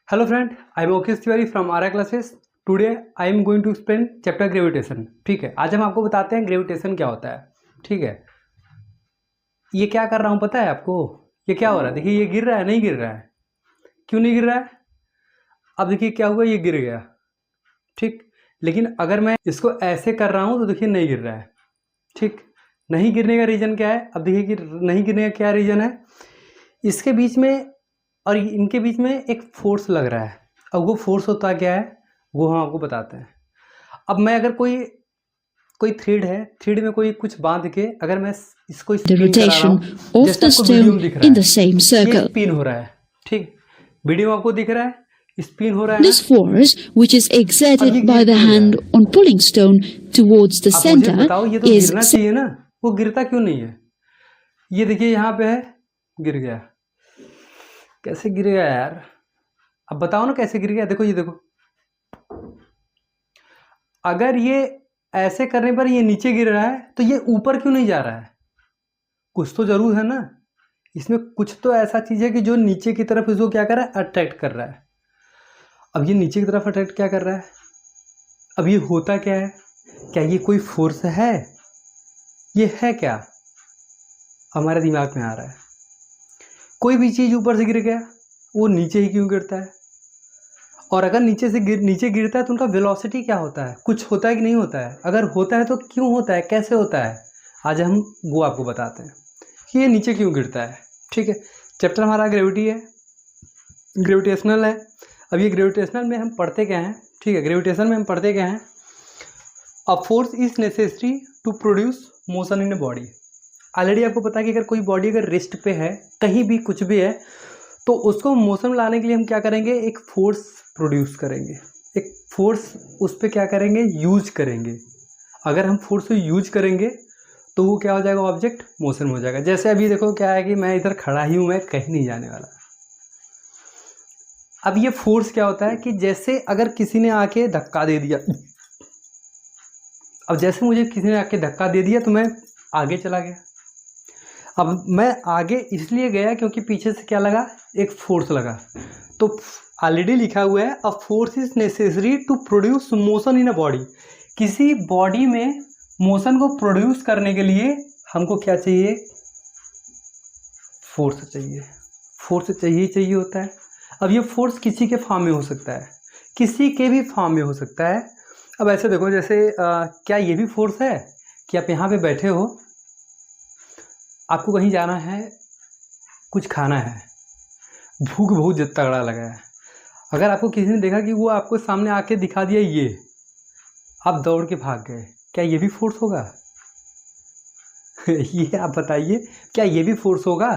Hello friend, I am Mukesh Tiwari from RI classes. Today I am going to explain chapter gravitation. ठीक है, आज हम आपको बताते हैं ग्रेविटेशन क्या होता है. ठीक है, ये क्या कर रहा हूँ पता है आपको? ये क्या हो रहा है? देखिए ये गिर रहा है, नहीं गिर रहा है. क्यों नहीं गिर रहा है? अब देखिए क्या हुआ, ये गिर गया. ठीक, लेकिन अगर मैं इसको ऐसे कर रहा हूँ तो देखिए नहीं गिर रहा है. ठीक, नहीं गिरने का रीज़न क्या है? अब देखिए कि नहीं गिरने का क्या रीज़न है. इसके बीच में और इनके बीच में एक फोर्स लग रहा है. अब वो फोर्स होता क्या है वो हम आपको बताते हैं. अब मैं अगर कोई थ्रेड है, थ्रेड में कोई कुछ बांध के अगर मैं इसको the स्पिन करा रहा rotation हूँ, of जैसे the आपको वीडियो में stone दिख रहा in the है same ये circle. स्पिन हो रहा है. ठीक, वीडियो में आपको दिख रहा है स्पिन हो रहा है This ना. force, which is अब ये exerted गिर by the क्यों रहा hand है? on pulling stone towards the आप मुझे center, बताओ, ये तो is गिरना चाहिए ना, वो गिरता क्यों नहीं है? ये देखिए यहाँ पे है, गिर गया. कैसे गिर गया यार? अब बताओ ना कैसे गिर गया. देखो ये देखो, अगर ये ऐसे करने पर ये नीचे गिर रहा है तो ये ऊपर क्यों नहीं जा रहा है? कुछ तो जरूर है ना, इसमें कुछ तो ऐसा चीज है कि जो नीचे की तरफ इसको क्या कर रहा है, अट्रैक्ट कर रहा है. अब ये नीचे की तरफ अट्रैक्ट क्या कर रहा है? अब ये होता क्या है? क्या ये कोई फोर्स है? ये है क्या? हमारे दिमाग में आ रहा है कोई भी चीज ऊपर से गिर गया वो नीचे ही क्यों गिरता है? और अगर नीचे गिरता है तो उनका वेलोसिटी क्या होता है? कुछ होता है कि नहीं होता है? अगर होता है तो क्यों होता है, कैसे होता है? आज हम वो आपको बताते हैं कि ये नीचे क्यों गिरता है. ठीक है, चैप्टर हमारा ग्रेविटी है, ग्रेविटेशनल है. अब ये ग्रेविटेशनल में हम पढ़ते क्या हैं? ठीक है, ग्रेविटेशन में हम पढ़ते क्या हैं? A force is necessary to produce motion in a body. Already आपको पता है कि अगर कोई बॉडी अगर रेस्ट पे है, कहीं भी कुछ भी है, तो उसको मोशन में लाने के लिए हम क्या करेंगे? एक फोर्स प्रोड्यूस करेंगे, एक फोर्स उस पर क्या करेंगे? यूज करेंगे. अगर हम फोर्स को यूज करेंगे तो वो क्या हो जाएगा? ऑब्जेक्ट मोशन में हो जाएगा. जैसे अभी देखो क्या है कि मैं इधर खड़ा ही हूँ, मैं कहीं नहीं जाने वाला. अब ये फोर्स क्या होता है कि जैसे अगर किसी ने आके धक्का दे दिया, अब जैसे मुझे किसी ने आके धक्का दे दिया तो मैं आगे चला गया. अब मैं आगे इसलिए गया क्योंकि पीछे से क्या लगा? एक फोर्स लगा. तो ऑलरेडी लिखा हुआ है a force is necessary to produce motion in a body. किसी बॉडी में मोशन को प्रोड्यूस करने के लिए हमको क्या चाहिए? फोर्स चाहिए. फोर्स चाहिए होता है. अब ये फोर्स किसी के फॉर्म में हो सकता है, किसी के भी फॉर्म में हो सकता है. अब ऐसे देखो, जैसे क्या ये भी फोर्स है कि आप यहाँ पे बैठे हो, आपको कहीं जाना है, कुछ खाना है, भूख बहुत तगड़ा लगा है. अगर आपको किसी ने देखा कि वो आपको सामने आके दिखा दिया ये, आप दौड़ के भाग गए, क्या ये भी फोर्स होगा? ये आप बताइए, क्या ये भी फोर्स होगा?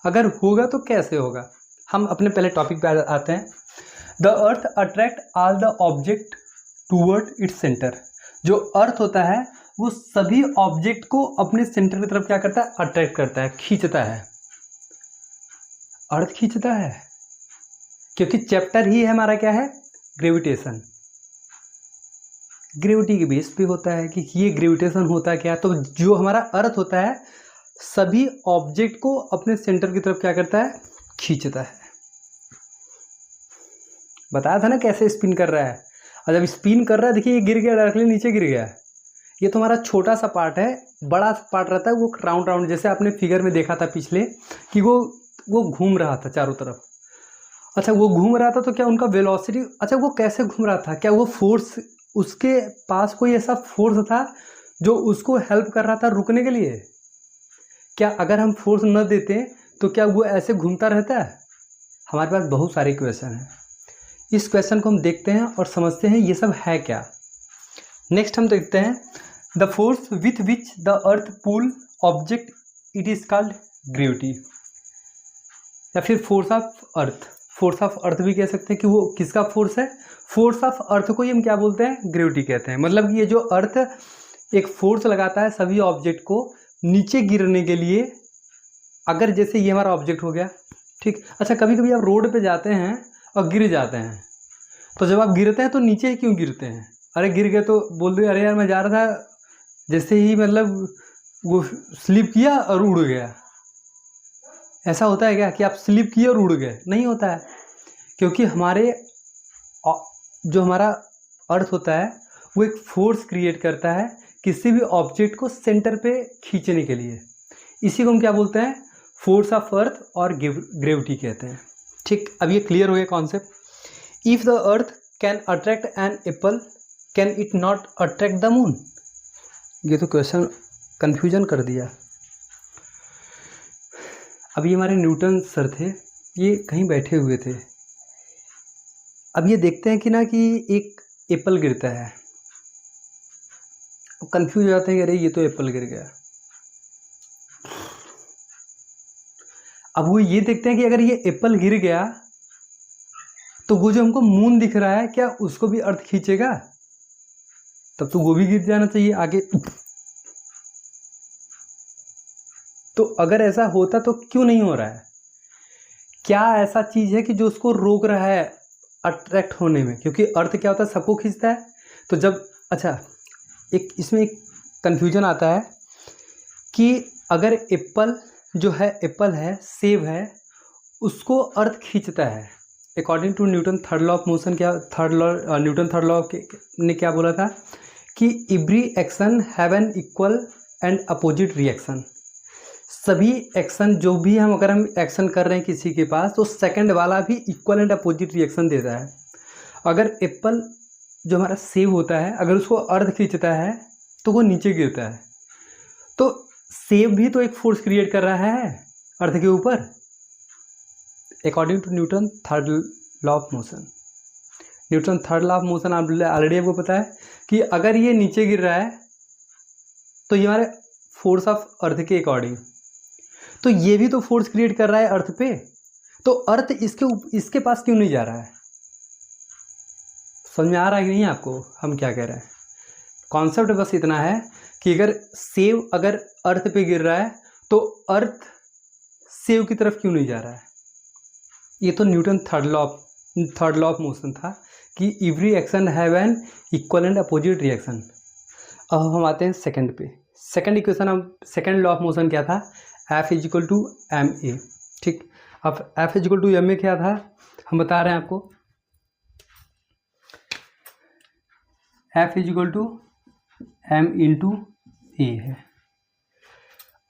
अगर होगा तो कैसे होगा? हम अपने पहले टॉपिक पे आते हैं. The earth attract all the object toward its centre. जो अर्थ होता है वो सभी ऑब्जेक्ट को अपने सेंटर की तरफ क्या करता है? अट्रैक्ट करता है, खींचता है. अर्थ खींचता है क्योंकि चैप्टर ही है हमारा क्या है? ग्रेविटेशन. ग्रेविटी के बेस पे होता है कि ये ग्रेविटेशन होता है क्या. तो जो हमारा अर्थ होता है सभी ऑब्जेक्ट को अपने सेंटर की तरफ क्या करता है? खींचता है. बताया था ना कैसे स्पिन कर रहा है. और जब स्पिन कर रहा है देखिए ये गिर गया, डायरेक्टली नीचे गिर गया. ये तो हमारा छोटा सा पार्ट है. बड़ा सा पार्ट रहता है वो राउंड राउंड, जैसे आपने फिगर में देखा था पिछले कि वो घूम रहा था चारों तरफ. अच्छा, वो घूम रहा था तो क्या उनका वेलोसिटी, अच्छा वो कैसे घूम रहा था? क्या वो फोर्स, उसके पास कोई ऐसा फोर्स था जो उसको हेल्प कर रहा था रुकने के लिए? क्या अगर हम फोर्स न देते तो क्या वो ऐसे घूमता रहता है? हमारे पास बहुत सारे क्वेश्चन हैं. इस क्वेश्चन को हम देखते हैं और समझते हैं ये सब है क्या. नेक्स्ट हम देखते हैं the force with which the earth pull object, it is called gravity. या फिर force of earth. Force of earth भी कह सकते हैं कि वो किसका फोर्स है? फोर्स ऑफ अर्थ को ही हम क्या बोलते हैं? ग्रेविटी कहते हैं. मतलब ये जो अर्थ एक फोर्स लगाता है सभी ऑब्जेक्ट को नीचे गिरने के लिए. अगर जैसे ये हमारा ऑब्जेक्ट हो गया, ठीक. अच्छा, कभी कभी आप रोड पे जाते हैं और गिर जाते हैं, तो जब आप गिरते हैं तो नीचे ही क्यों गिरते हैं? अरे गिर गए तो बोल दो अरे यार मैं जा रहा था, जैसे ही मतलब वो स्लिप किया और उड़ गया. ऐसा होता है क्या कि आप स्लिप किए और उड़ गए? नहीं होता है. क्योंकि जो हमारा अर्थ होता है वो एक फोर्स क्रिएट करता है किसी भी ऑब्जेक्ट को सेंटर पे खींचने के लिए। इसी को हम क्या बोलते हैं, फोर्स ऑफ अर्थ और ग्रेविटी कहते हैं। ठीक, अब ये क्लियर हो गया concept. If the earth can attract an apple can it not attract the moon. ये तो क्वेश्चन कंफ्यूजन कर दिया। अब ये हमारे न्यूटन सर थे, ये कहीं बैठे हुए थे। अब ये देखते हैं कि ना कि एक एप्पल गिरता है, कंफ्यूज हो जाते हैं कि अरे ये तो एप्पल गिर गया। अब वो ये देखते हैं कि अगर ये एप्पल गिर गया तो वो जो हमको मून दिख रहा है क्या उसको भी अर्थ खींचेगा? तब तो वो भी गिर जाना चाहिए आगे। तो अगर ऐसा होता तो क्यों नहीं हो रहा है? क्या ऐसा चीज़ है कि जो उसको रोक रहा है अट्रैक्ट होने में? क्योंकि अर्थ क्या होता है, सबको खींचता है। तो जब अच्छा एक इसमें एक कन्फ्यूजन आता है कि अगर एप्पल जो है एप्पल है, सेब है, उसको अर्थ खींचता है। According to Newton third law of motion, Newton third law ने क्या बोला था कि every action have an equal and opposite reaction. सभी एक्शन जो भी अगर हम एक्शन कर रहे हैं किसी के पास, तो सेकंड वाला भी इक्वल एंड अपोजिट रिएक्शन देता है। अगर एप्पल जो हमारा सेब होता है, अगर उसको अर्थ खींचता है तो वो नीचे गिरता है। तो सेब भी तो एक फोर्स क्रिएट कर रहा है अर्थ के ऊपर, according to Newton third law of motion. Newton third law of motion already आपको पता है कि अगर ये नीचे गिर रहा है तो ये हमारे फोर्स ऑफ अर्थ के अकॉर्डिंग, तो ये भी तो फोर्स क्रिएट कर रहा है अर्थ पे। तो अर्थ इसके पास क्यों नहीं जा रहा है? समझ में आ रहा है कि नहीं आपको हम क्या कह रहे हैं? कॉन्सेप्ट बस इतना है कि अगर सेब अगर अर्थ पे गिर रहा है तो अर्थ सेब की तरफ क्यों नहीं जा रहा है? ये तो Newton third law of motion था कि every action have an equal and opposite reaction. अब हम आते हैं सेकंड पे। सेकंड इक्वेशन, हम सेकंड लॉ ऑफ मोशन क्या था, F is equal to M A. ठीक, अब F is equal to M A क्या था हम बता रहे हैं आपको। F is equal to M into A है।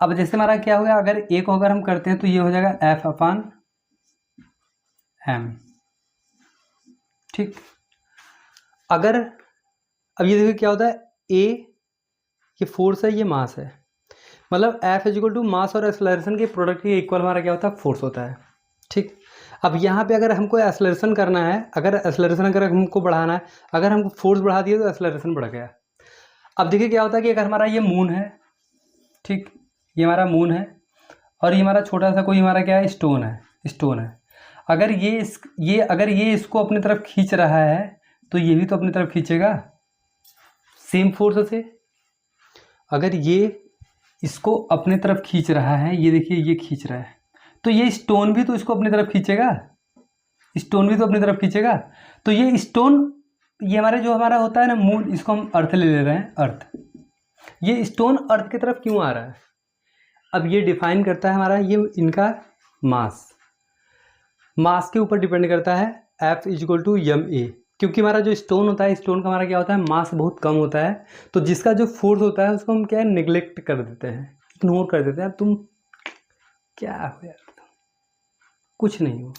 अब जैसे हमारा क्या हो गया, अगर ए को अगर हम करते हैं तो ये हो जाएगा F अपान एम। ठीक, अगर अब ये देखिए क्या होता है, ए ये फोर्स है, ये मास है, मतलब F इजिकल टू मास और एक्सेलरेशन के प्रोडक्ट के इक्वल हमारा क्या होता है, फोर्स होता है। ठीक, अब यहाँ पे अगर हमको एक्सेलरेशन करना है, अगर हमको बढ़ाना है, अगर हमको फोर्स बढ़ा दिया तो एक्सेलरेशन बढ़ गया। अब देखिए क्या होता है कि अगर हमारा ये मून है, ठीक, ये हमारा मून है और ये हमारा छोटा सा कोई हमारा क्या है, स्टोन है। अगर ये इसको अपनी तरफ खींच रहा है तो ये भी तो अपनी तरफ खींचेगा सेम फोर्स से। अगर ये इसको अपने तरफ खींच रहा है, ये देखिए ये खींच रहा है, तो ये स्टोन भी तो इसको अपनी तरफ खींचेगा, तो ये स्टोन, ये हमारा होता है ना मून, इसको हम अर्थ ले रहे हैं, अर्थ। ये स्टोन अर्थ की तरफ क्यों आ रहा है? अब ये डिफाइन करता है हमारा ये इनका मास के ऊपर डिपेंड करता है F is equal to M a. क्योंकि हमारा जो स्टोन होता है, स्टोन का हमारा क्या होता है, मास बहुत कम होता है, तो जिसका जो फोर्स होता है उसको हम क्या है, निगलेक्ट कर देते हैं, इग्नोर कर देते हैं। तुम क्या हो यार, कुछ नहीं हो।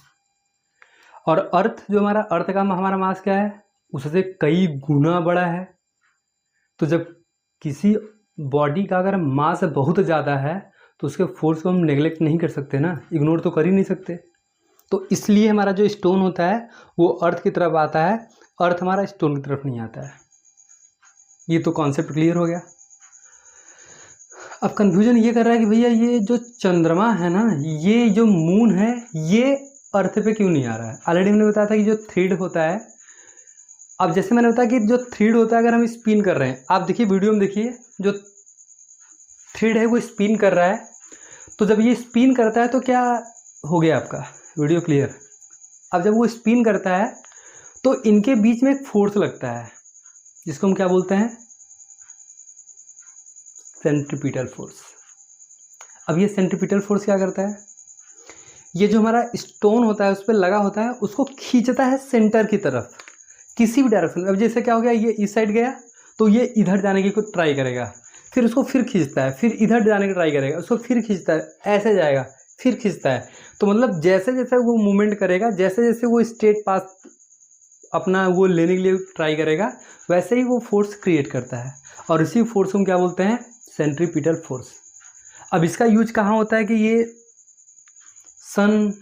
और अर्थ जो अर्थ का हमारा मास क्या है, उससे कई गुना बड़ा है। तो जब किसी बॉडी का अगर मास बहुत ज़्यादा है तो उसके फोर्स को हम नेगलेक्ट नहीं कर सकते ना, इग्नोर तो कर ही नहीं सकते। तो इसलिए हमारा जो स्टोन होता है वो अर्थ की तरफ आता है, अर्थ हमारा स्टोन की तरफ नहीं आता है। ये तो कॉन्सेप्ट क्लियर हो गया। अब कन्फ्यूजन ये कर रहा है कि भैया ये जो चंद्रमा है ना, ये जो मून है, ये अर्थ पे क्यों नहीं आ रहा है? ऑलरेडी मैंने बताया था कि जो थ्रेड होता है, अब जैसे मैंने बताया कि जो थ्रेड होता है अगर हम स्पिन कर रहे हैं, आप देखिए वीडियो में देखिए, जो थ्रेड है वो स्पिन कर रहा है, तो जब ये स्पिन करता है तो क्या हो गया आपका वीडियो क्लियर। अब जब वो स्पिन करता है तो इनके बीच में एक फोर्स लगता है जिसको हम क्या बोलते हैं, सेंट्रीपिटल फोर्स। अब ये सेंट्रीपिटल फोर्स क्या करता है, ये जो हमारा स्टोन होता है उस पर लगा होता है उसको खींचता है सेंटर की तरफ किसी भी डायरेक्शन में। अब जैसे क्या हो गया, ये इस साइड गया तो ये इधर जाने की कुछ ट्राई करेगा, फिर उसको फिर खींचता है, फिर इधर जाने की ट्राई करेगा, उसको फिर खींचता है, ऐसे जाएगा, फिर खींचता है। तो मतलब जैसे जैसे वो मूवमेंट करेगा, जैसे जैसे वो स्ट्रेट पाथ अपना वो लेने के लिए ट्राई करेगा, वैसे ही वो फोर्स क्रिएट करता है। और इसी फोर्स को हम क्या बोलते हैं, सेंट्रीपिटल फोर्स। अब इसका यूज कहाँ होता है कि ये सन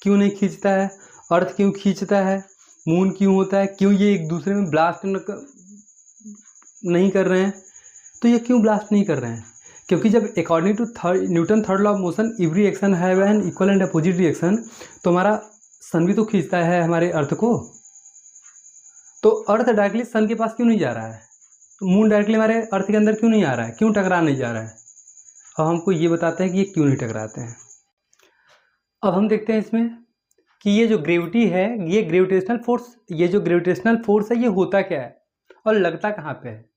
क्यों नहीं खींचता है, अर्थ क्यों खींचता है, मून क्यों होता है, क्यों ये एक दूसरे में ब्लास्ट नहीं कर रहे हैं। तो ये क्यों ब्लास्ट नहीं कर रहे हैं, क्योंकि जब according to Newton third law of motion every action have an equal and opposite reaction, तो हमारा सन भी तो खींचता है हमारे अर्थ को। तो अर्थ डायरेक्टली सन के पास क्यों नहीं जा रहा है, तो मून डायरेक्टली हमारे अर्थ के अंदर क्यों नहीं आ रहा है, क्यों टकरा नहीं जा रहा है। अब हमको ये बताते हैं कि ये क्यों नहीं टकराते हैं। अब हम देखते हैं इसमें कि ये जो ग्रेविटी है, ये ग्रेविटेशनल फोर्स, ये जो ग्रेविटेशनल फोर्स है ये होता क्या है और लगता कहाँ पे है।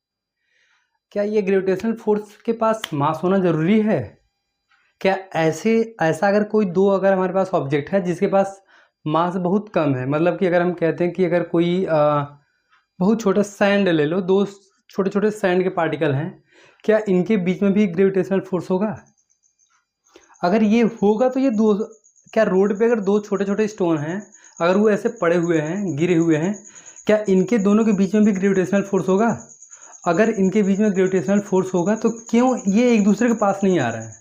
क्या ये ग्रेविटेशनल फोर्स के पास मास होना ज़रूरी है? क्या ऐसा अगर कोई दो अगर हमारे पास ऑब्जेक्ट है जिसके पास मास बहुत कम है, मतलब कि अगर हम कहते हैं कि अगर कोई बहुत छोटा सैंड ले लो, दो छोटे छोटे सैंड के पार्टिकल हैं, क्या इनके बीच में भी ग्रेविटेशनल फोर्स होगा? अगर ये होगा तो ये दो, क्या रोड पे अगर दो छोटे छोटे स्टोन हैं, अगर वो ऐसे पड़े हुए हैं, गिरे हुए हैं, क्या इनके दोनों के बीच में भी ग्रेविटेशनल फोर्स होगा? अगर इनके बीच में ग्रेविटेशनल फोर्स होगा तो क्यों ये एक दूसरे के पास नहीं आ रहा है?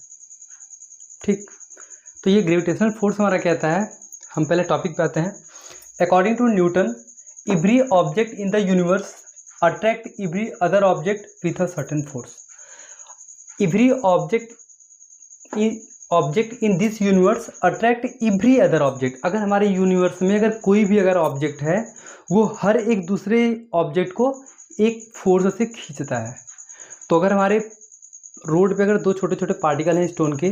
ठीक, तो ये ग्रेविटेशनल फोर्स हमारा कहता है। हम पहले टॉपिक पे आते हैं। According to Newton, every object in the universe attract every other object with a certain force. Every object in this universe attract every other object. अगर हमारे यूनिवर्स में अगर कोई भी अगर ऑब्जेक्ट है, वो हर एक दूसरे ऑब्जेक्ट को एक फोर्स से खींचता है। तो अगर हमारे रोड पे अगर दो छोटे छोटे पार्टिकल हैं स्टोन के,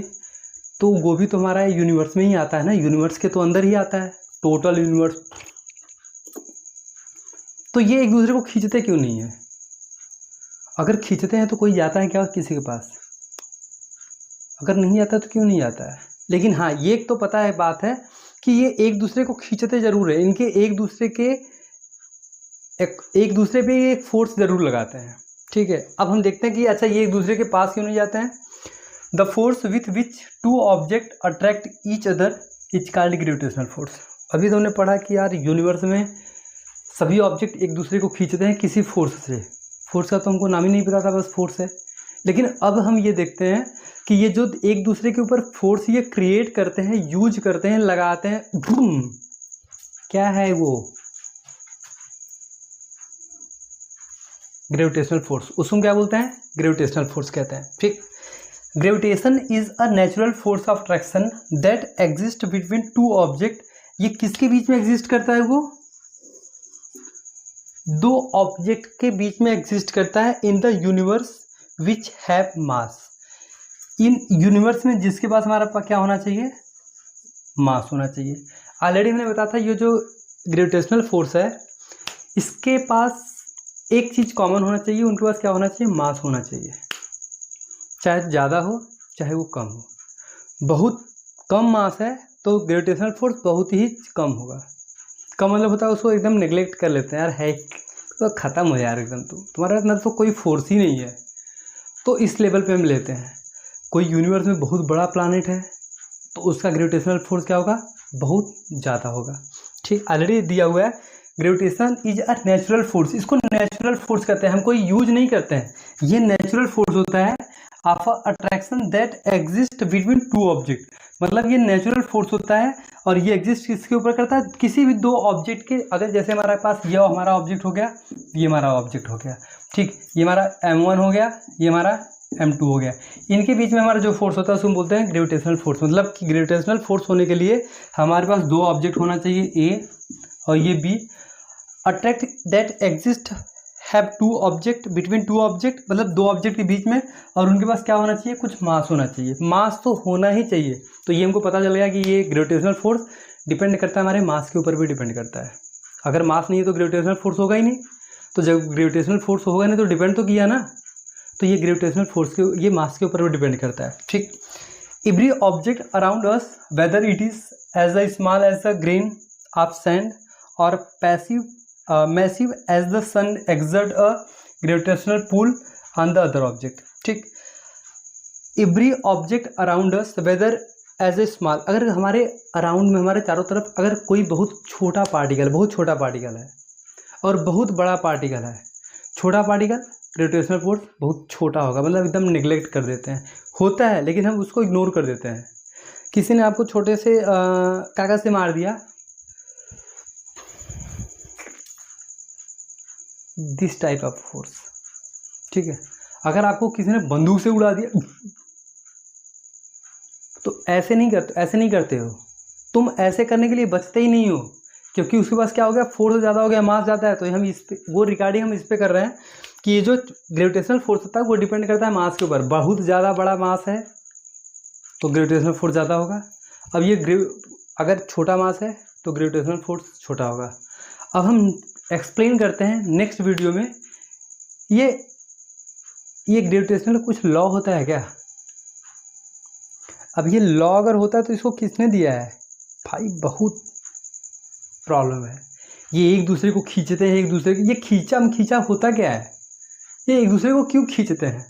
तो वो भी तो हमारा यूनिवर्स में ही आता है ना, यूनिवर्स के तो अंदर ही आता है, टोटल यूनिवर्स। तो ये एक दूसरे को खींचते क्यों नहीं है? अगर खींचते हैं तो कोई जाता है क्या किसी के पास? अगर नहीं आता तो क्यों नहीं आता है? लेकिन हाँ, ये एक तो पता है बात है कि ये एक दूसरे को खींचते जरूर है, इनके एक दूसरे पे एक फोर्स जरूर लगाते हैं। ठीक है, अब हम देखते हैं कि अच्छा ये एक दूसरे के पास क्यों नहीं जाते हैं। The force with which two object attract each other is called gravitational force. अभी तो हमने पढ़ा कि यार यूनिवर्स में सभी ऑब्जेक्ट एक दूसरे को खींचते हैं किसी फोर्स से। फोर्स का तो हमको नाम ही नहीं पता था, बस फोर्स है। लेकिन अब हम ये देखते हैं कि ये जो एक दूसरे के ऊपर फोर्स ये क्रिएट करते हैं, यूज करते हैं, लगाते हैं, बूम, क्या है वो? Gravitational force. उसको क्या बोलते हैं? ग्रेविटेशनल फोर्स कहते हैं। ठीक, gravitation is a natural force of attraction that exist between two object. ये किसके बीच में एग्जिस्ट करता है? वो दो ऑब्जेक्ट के बीच में एग्जिस्ट करता है इन the universe which have mass. In universe में जिसके पास हमारा क्या होना चाहिए? मास होना चाहिए। ऑलरेडी मैंने बताया था ये जो ग्रेविटेशनल फोर्स है इसके पास एक चीज़ कॉमन होना चाहिए, उनके पास क्या होना चाहिए? मास होना चाहिए। चाहे ज़्यादा हो चाहे वो कम हो। बहुत कम मास है तो ग्रेविटेशनल फोर्स बहुत ही कम होगा। कम मतलब होता है उसको एकदम नेग्लेक्ट कर लेते हैं, यार है तो ख़त्म हो यार एकदम, तुम्हारे अंदर तो कोई फोर्स ही नहीं है। तो इस लेवल पे हम लेते हैं। कोई यूनिवर्स में बहुत बड़ा प्लानेट है तो उसका ग्रेविटेशनल फोर्स क्या होगा? बहुत ज़्यादा होगा। ठीक, ऑलरेडी दिया हुआ है gravitation is a natural force. इसको नेचुरल फोर्स कहते हैं, हम कोई यूज नहीं करते हैं। ये नेचुरल फोर्स होता है of attraction that exist between two object. मतलब ये नेचुरल फोर्स होता है और ये एग्जिस्ट किसके ऊपर करता है? किसी भी दो ऑब्जेक्ट के। अगर जैसे हमारे पास ये हमारा ऑब्जेक्ट हो गया, ये हमारा ऑब्जेक्ट हो गया, ठीक, ये हमारा M1 हो गया, ये हमारा M2 हो गया, इनके बीच में हमारा जो फोर्स होता है उसको बोलते हैं ग्रेविटेशनल फोर्स। मतलब कि ग्रेविटेशनल फोर्स होने के लिए हमारे पास दो ऑब्जेक्ट होना चाहिए, ए और ये B. Attract that exist have two object between two object, मतलब दो ऑब्जेक्ट के बीच में, और उनके पास क्या होना चाहिए? कुछ मास होना चाहिए। मास तो होना ही चाहिए। तो ये हमको पता चल गया कि ये ग्रेविटेशनल फोर्स डिपेंड करता है हमारे मास के ऊपर भी डिपेंड करता है। अगर मास नहीं है तो ग्रेविटेशनल फोर्स होगा ही नहीं। तो जब ग्रेविटेशनल फोर्स होगा नहीं तो डिपेंड तो किया ना। तो ये ग्रेविटेशनल फोर्स के, ये मास के ऊपर भी डिपेंड करता है। ठीक, every object around us whether it is as a small as a grain of sand और massive as the sun exert a gravitational pull on the other object. ठीक, every object around us whether as a small, अगर हमारे around में हमारे चारों तरफ अगर कोई बहुत छोटा पार्टिकल है और बहुत बड़ा पार्टिकल है, छोटा पार्टिकल ग्रेविटेशनल फोर्स बहुत छोटा होगा, मतलब एकदम निगलेक्ट कर देते हैं, होता है लेकिन हम उसको इग्नोर कर देते हैं। किसी ने आपको छोटे से कागज से मार दिया, दिस टाइप ऑफ फोर्स, ठीक है। अगर आपको किसी ने बंदूक से उड़ा दिया तो ऐसे नहीं करते हो, तुम ऐसे करने के लिए बचते ही नहीं हो, क्योंकि उसके पास क्या हो गया, फोर्स ज़्यादा हो गया, मास ज़्यादा है। तो हम इस पे वो रिकॉर्डिंग हम इस पे कर रहे हैं कि ये जो ग्रेविटेशनल फोर्स होता है वो डिपेंड करता है मास के ऊपर। बहुत ज़्यादा बड़ा मास है तो ग्रेविटेशनल फोर्स ज़्यादा होगा। अब ये अगर छोटा मास है तो ग्रेविटेशनल फोर्स छोटा होगा। अब हम एक्सप्लेन करते हैं नेक्स्ट वीडियो में ये ग्रेविटेशनल कुछ लॉ होता है क्या। अब ये लॉ अगर होता है तो इसको किसने दिया है भाई, बहुत प्रॉब्लम है। ये एक दूसरे को खींचते हैं, एक दूसरे को, ये खींचा होता क्या है, ये एक दूसरे को क्यों खींचते हैं।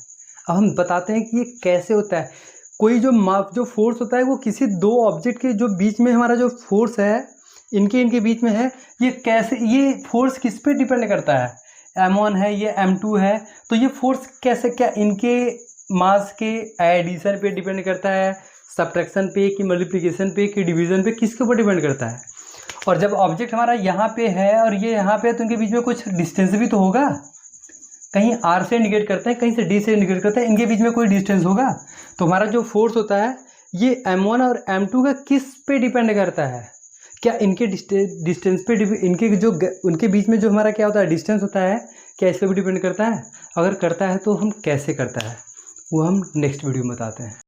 अब हम बताते हैं कि ये कैसे होता है। कोई जो फोर्स होता है वो किसी दो ऑब्जेक्ट के जो बीच में हमारा जो फोर्स है इनके बीच में है, ये कैसे, ये फोर्स किस पे डिपेंड करता है, m1 है, ये m2 है, तो ये फोर्स कैसे, क्या इनके मास के एडिशन पे डिपेंड करता है, सब्ट्रैक्शन पे, कि मल्टीप्लिकेशन पे, कि डिवीजन पे, किसके ऊपर डिपेंड करता है। और जब ऑब्जेक्ट हमारा यहाँ पे है और ये यहाँ पे है तो इनके बीच में कुछ डिस्टेंस भी तो होगा, कहीं r से इंडिकेट करते हैं, कहीं से d से इंडिकेट करते हैं, इनके बीच में कोई डिस्टेंस होगा। तो हमारा जो फोर्स होता है ये m1 और m2 का किस पे डिपेंड करता है, क्या इनके डिस्टेंस पे, उनके बीच में जो हमारा क्या होता है डिस्टेंस होता है, क्या इस पर भी डिपेंड करता है। अगर करता है तो हम कैसे करता है वो हम नेक्स्ट वीडियो में बताते हैं।